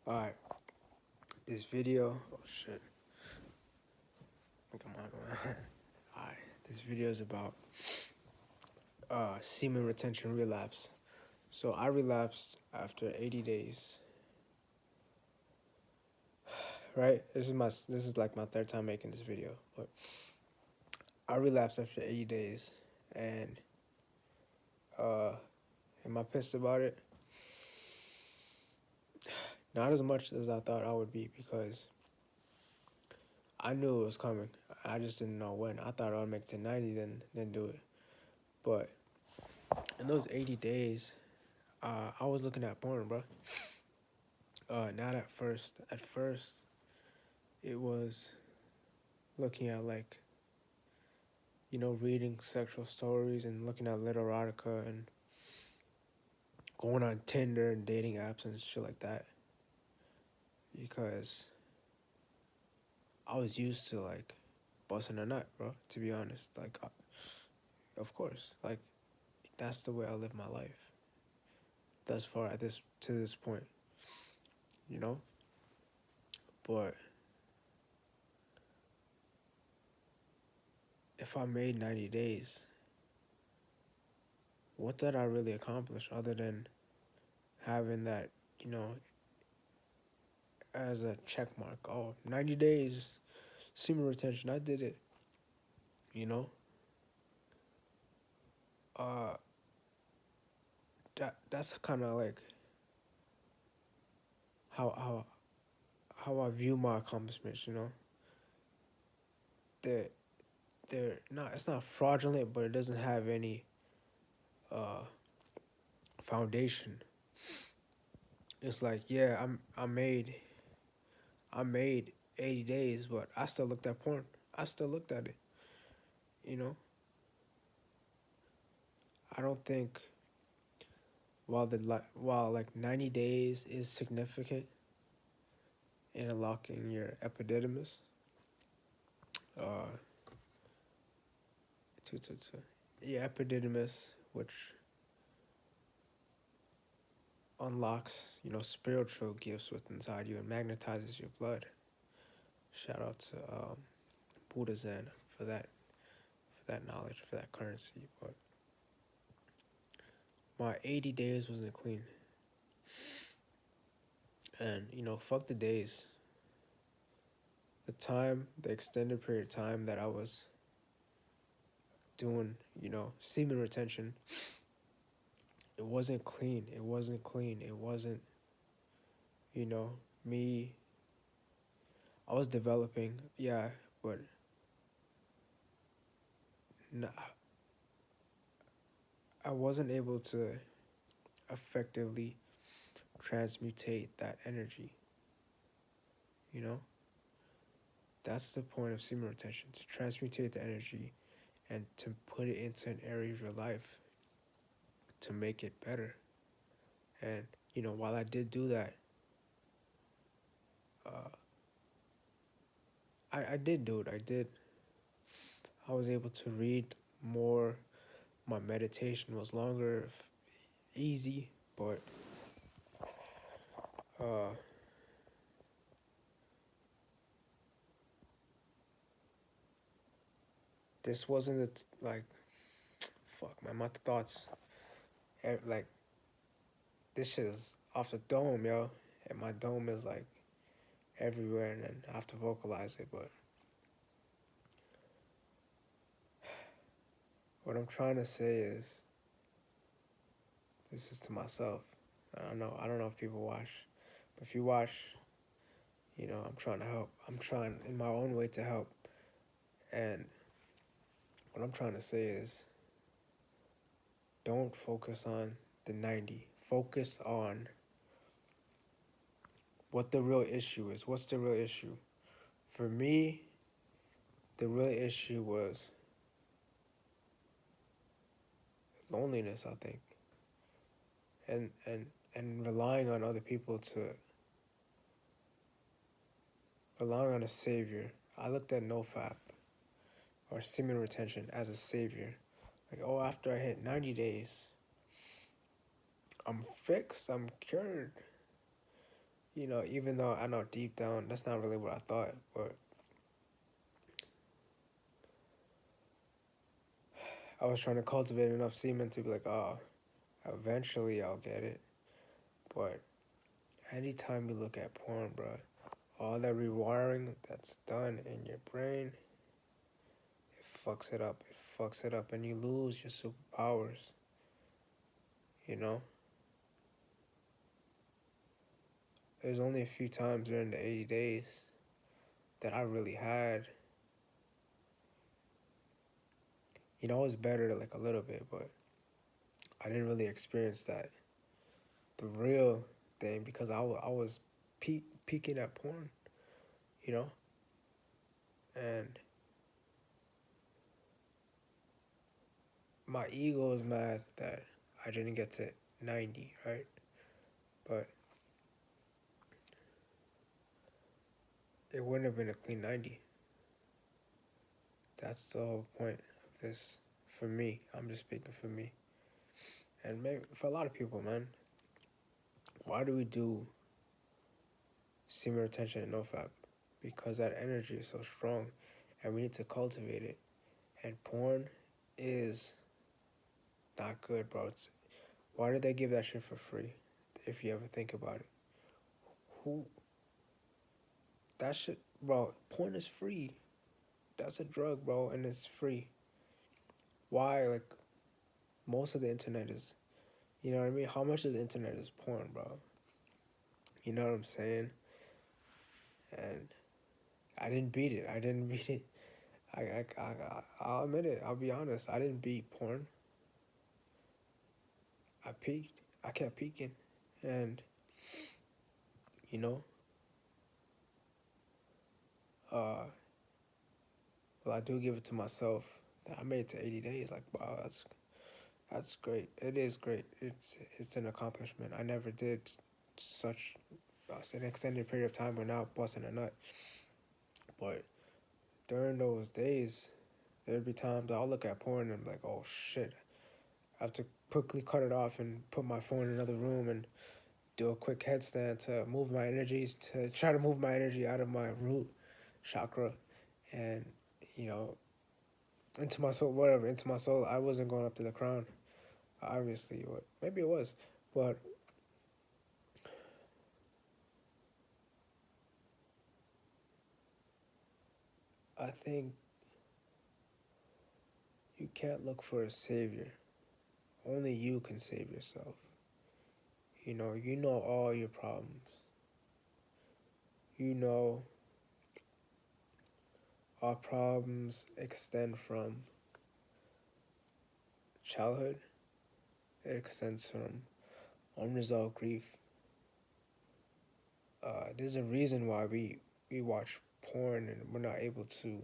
Alright, this video, oh shit, come on. Alright, this video is about semen retention relapse. So I relapsed after 80 days, right? This is like my third time making this video, but I relapsed after 80 days, and uh, am I pissed about it? Not as much as I thought I would be, because I knew it was coming. I just didn't know when. I thought I would make it to 90, then do it. But in those 80 days, I was looking at porn, bro. Not at first. At first, it was looking at reading sexual stories and looking at little erotica and going on Tinder and dating apps and shit like that. Because I was used to busting a nut, bro. To be honest, of course, that's the way I live my life. Thus far to this point, you know. But if I made 90 days, what did I really accomplish other than having that, as a check mark? Oh, 90 days, semen retention, I did it, you know? Uh, that's kind of like how how I view my accomplishments, you know? They're, they're not, it's not fraudulent, but it doesn't have any uh, foundation. It's like, yeah, I made 80 days, but I still looked at porn. I still looked at it, you know? I don't think while 90 days is significant in unlocking your epididymis, uh, your epididymis, which unlocks, spiritual gifts within inside you and magnetizes your blood. Shout out to Buddha Zen for that knowledge, for that currency. But my 80 days wasn't clean. And, fuck the days. The extended period of time that I was doing, semen retention, it wasn't clean. It wasn't clean. It wasn't, me. I was developing, yeah, but no, I wasn't able to effectively transmutate that energy, you know? That's the point of semen retention, to transmutate the energy and to put it into an area of your life to make it better. And, while I did do that, uh, I did do it. I was able to read more. My meditation was longer, easy, but uh, this wasn't fuck, man, my thoughts, like, this shit is off the dome, yo, and my dome is everywhere, and then I have to vocalize it. But what I'm trying to say is, this is to myself. I don't know if people watch, but if you watch, I'm trying to help. I'm trying in my own way to help. And what I'm trying to say is, don't focus on the 90. Focus on what the real issue is. What's the real issue? For me, the real issue was loneliness, I think. And relying on other people relying on a savior. I looked at NoFap or semen retention as a savior. Like, oh, after I hit 90 days, I'm fixed, I'm cured. Even though I know deep down that's not really what I thought, but I was trying to cultivate enough semen to be like, oh, eventually I'll get it. But anytime you look at porn, bro, all that rewiring that's done in your brain, it fucks it up. It fucks it up, and you lose your superpowers. You know, there's only a few times during the 80 days that I really had. It was better like a little bit, but I didn't really experience that the real thing because I was peaking at porn, you know, and my ego is mad that I didn't get to 90, right? But it wouldn't have been a clean 90. That's the whole point of this for me. I'm just speaking for me. And maybe for a lot of people, man, why do we do semen retention and nofap? Because that energy is so strong and we need to cultivate it. And porn is not good, bro. Why did they give that shit for free? If you ever think about it. Who that shit, bro, porn is free. That's a drug, bro, and it's free. Why? Like, most of the internet is, you know what I mean? How much of the internet is porn, bro? You know what I'm saying? And I didn't beat it. I didn't beat it. I'll admit it. I'll be honest. I didn't beat porn. I peaked. I kept peaking. And, you know, uh, well, I do give it to myself that I made it to 80 days. Like, wow, that's great. It is great. It's an accomplishment. I never did such an extended period of time without busting a nut. But during those days, there'd be times I'll look at porn and I'm like, oh shit. I have to quickly cut it off and put my phone in another room and do a quick headstand to move my energies, to try to move my energy out of my root chakra and, you know, into my soul, whatever, into my soul. I wasn't going up to the crown, obviously. Maybe it was. But I think you can't look for a savior. Only you can save yourself. You know all your problems. You know our problems extend from childhood. It extends from unresolved grief. There's a reason why we watch porn and we're not able to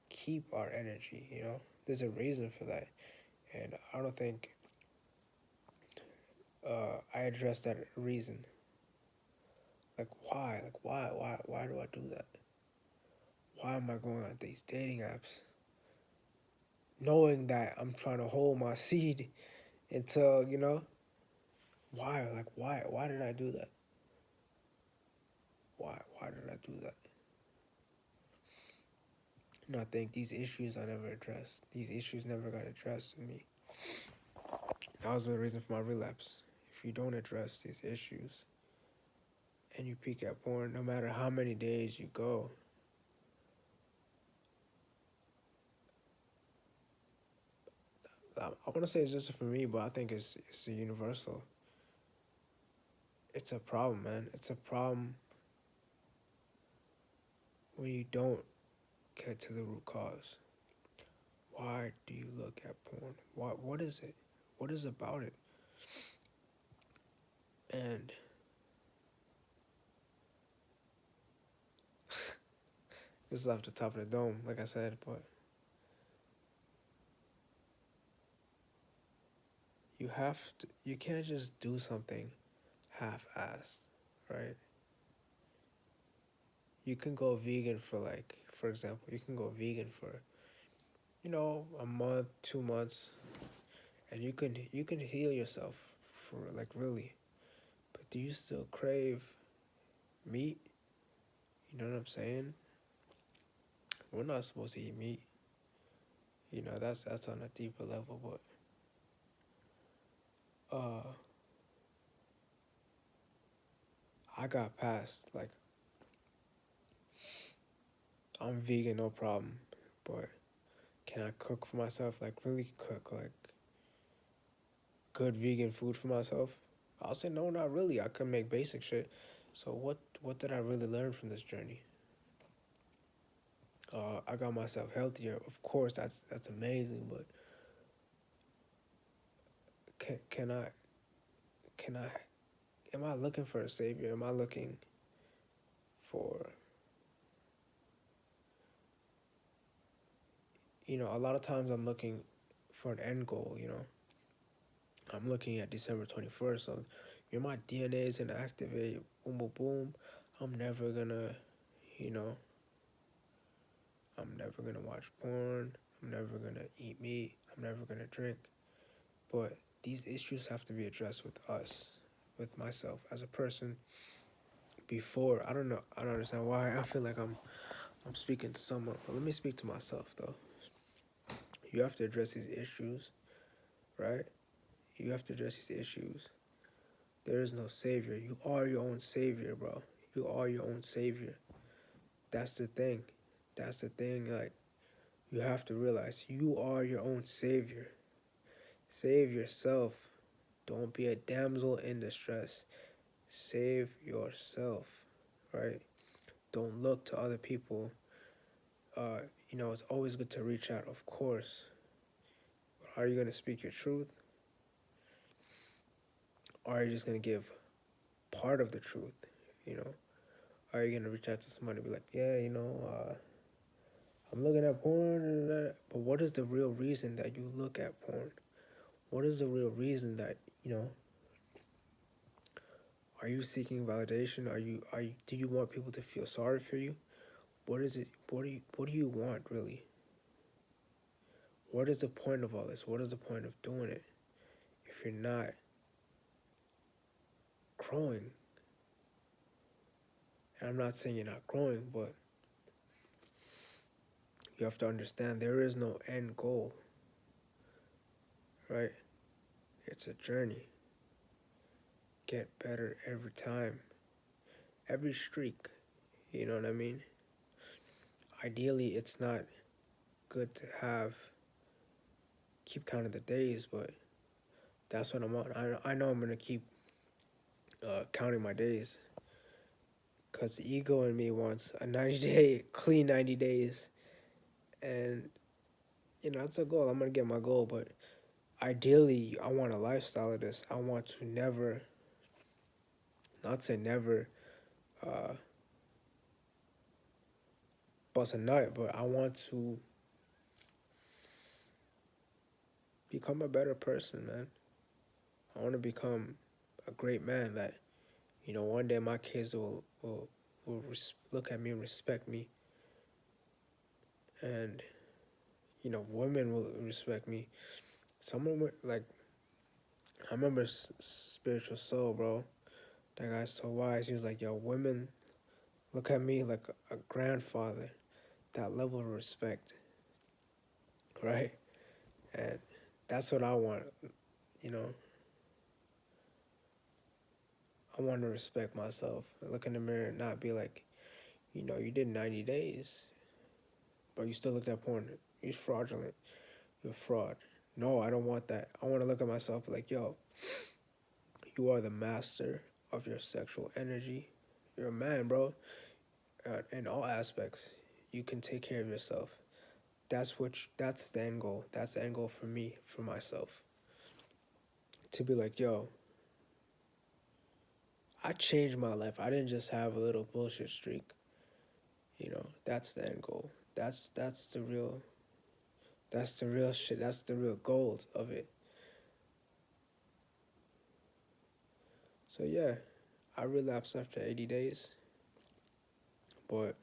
keep our energy, you know? There's a reason for that. And I don't think I address that reason. Like why? Why do I do that? Why am I going on these dating apps? Knowing that I'm trying to hold my seed until, why? Like why did I do that? Why did I do that? And I think these issues I never addressed. These issues never got addressed with me. That was the reason for my relapse. If you don't address these issues and you peek at porn, no matter how many days you go, I want to say it's just for me, but I think it's a universal. It's a problem, man. It's a problem when you don't get to the root cause. Why do you look at porn? What is it? What is about it? And this is off the top of the dome, like I said, but you can't just do something half-assed, right? You can go vegan for for example, you can go vegan for, a month, 2 months, and you can heal yourself for like really. But do you still crave meat. You know what I'm saying? We're not supposed to eat meat. You know, that's on a deeper level. But I got past like I'm vegan, no problem. But can I cook for myself? Like really cook like good vegan food for myself? I'll say no, not really. I can make basic shit. So what did I really learn from this journey? I got myself healthier. Of course, that's amazing. But can I am I looking for a savior? Am I looking for, a lot of times I'm looking for an end goal. I'm looking at December 21st. So my DNA is gonna activate. Boom, boom, boom. I'm never gonna, you know, I'm never gonna watch porn. I'm never gonna eat meat. I'm never gonna drink. But these issues have to be addressed with us, with myself as a person. Before I don't know, I don't understand why I feel like I'm speaking to someone, but let me speak to myself though. You have to address these issues, right? You have to address these issues. There is no savior. You are your own savior, bro. You are your own savior. That's the thing. That's the thing. Like, you have to realize you are your own savior. Save yourself. Don't be a damsel in distress. Save yourself, right? Don't look to other people. It's always good to reach out, of course. But are you going to speak your truth? Or are you just going to give part of the truth? You know, are you going to reach out to somebody and be like, yeah, I'm looking at porn, but what is the real reason that you look at porn? What is the real reason that, are you seeking validation? Do you want people to feel sorry for you? What is it? What do you want really? What is the point of all this? What is the point of doing it if you're not growing? And I'm not saying you're not growing, but you have to understand there is no end goal, right? It's a journey. Get better every time, every streak. You know what I mean? Ideally, it's not good to keep counting the days, but that's what I'm on. I know I'm gonna keep counting my days, cause the ego in me wants a 90-day clean 90 days, and that's a goal. I'm gonna get my goal, but ideally, I want a lifestyle of this. I want to never, not say never, uh, bust a nut, but I want to become a better person, man. I want to become a great man that, one day my kids will look at me and respect me, and women will respect me. Someone like I remember Spiritual Soul, bro. That guy's so wise. He was like, "Yo, women look at me like a grandfather." That level of respect, right? And that's what I want. You know, I want to respect myself. Look in the mirror and not be like, you did 90 days, but you still looked at porn. You're fraudulent. You're a fraud. No, I don't want that. I want to look at myself like, yo, you are the master of your sexual energy. You're a man, bro. In all aspects, you can take care of yourself. That's the end goal. That's the end goal for me, for myself. To be like, yo, I changed my life. I didn't just have a little bullshit streak. That's the end goal. That's the real shit. That's the real goal of it. So yeah, I relapsed after 80 days, but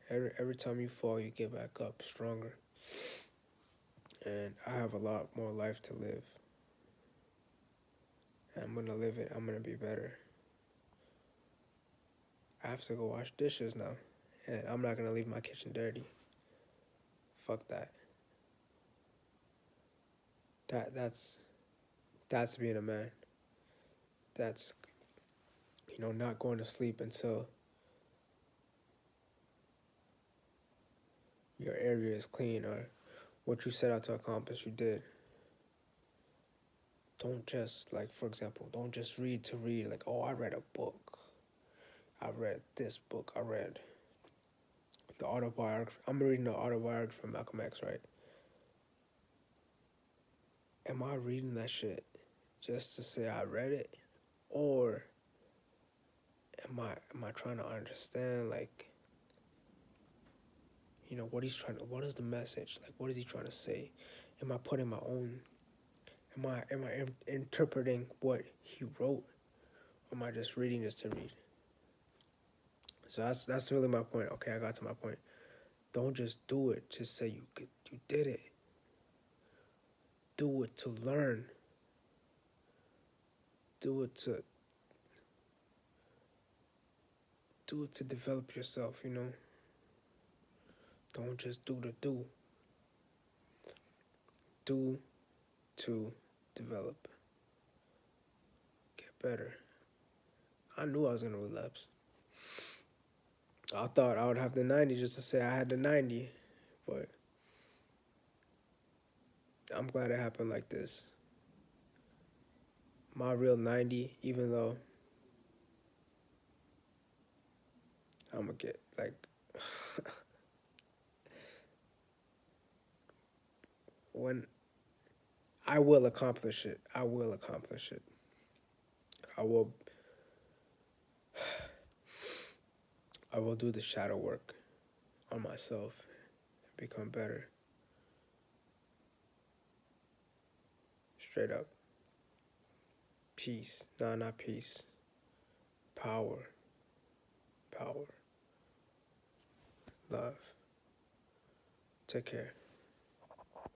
every time you fall, you get back up stronger. And I have a lot more life to live. And I'm gonna live it. I'm gonna be better. I have to go wash dishes now. And I'm not gonna leave my kitchen dirty. Fuck that. That's being a man. That's not going to sleep until your area is clean or what you set out to accomplish you did. Don't just like, for example, don't just read to read like, oh, I read a book. I read this book. I read the autobiography. I'm reading the autobiography from Malcolm X, right? Am I reading that shit just to say I read it? Or am I trying to understand like, what is the message? Like what is he trying to say? Am I putting my own am I interpreting what he wrote? Or am I just reading just to read? So that's really my point. Okay, I got to my point. Don't just do it. Just say you did it. Do it to learn. Do it to develop yourself. Don't just do to do. Do to develop. Get better. I knew I was gonna relapse. I thought I would have the 90 just to say I had the 90, but I'm glad it happened like this. My real 90, even though I'm gonna get like when I will accomplish it. I will accomplish it. I will I will do the shadow work on myself and become better. Straight up. Peace. No, not peace. Power. Power. Love. Take care.